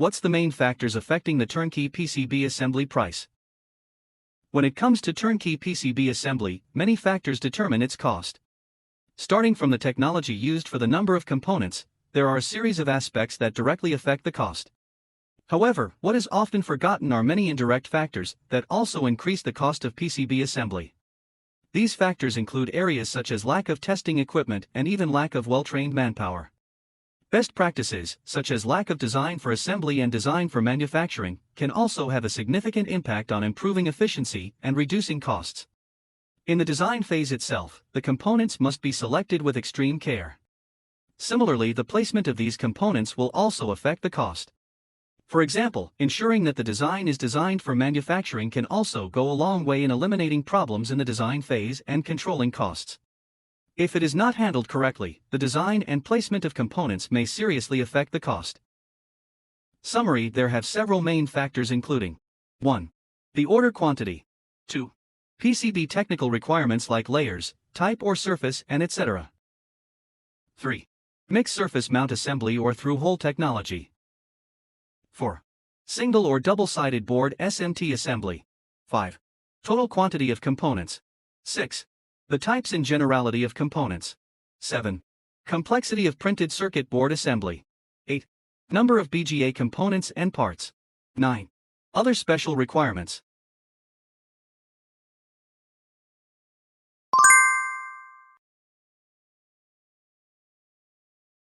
What's the main factors affecting the turnkey PCB assembly price? When it comes to turnkey PCB assembly, many factors determine its cost. Starting from the technology used for the number of components, there are a series of aspects that directly affect the cost. However, what is often forgotten are many indirect factors that also increase the cost of PCB assembly. These factors include areas such as lack of testing equipment and even lack of well-trained manpower. Best practices, such as lack of design for assembly and design for manufacturing, can also have a significant impact on improving efficiency and reducing costs. In the design phase itself, the components must be selected with extreme care. Similarly, the placement of these components will also affect the cost. For example, ensuring that the design is designed for manufacturing can also go a long way in eliminating problems in the design phase and controlling costs. If it is not handled correctly, the design and placement of components may seriously affect the cost. Summary: there have several main factors including 1. The order quantity. 2. PCB technical requirements like layers, type or surface, and etc. 3. Mixed surface mount assembly or through-hole technology. 4. Single or double-sided board SMT assembly. 5. Total quantity of components. 6. The types and generality of components. 7. Complexity of printed circuit board assembly. 8. Number of BGA components and parts. 9. Other special requirements.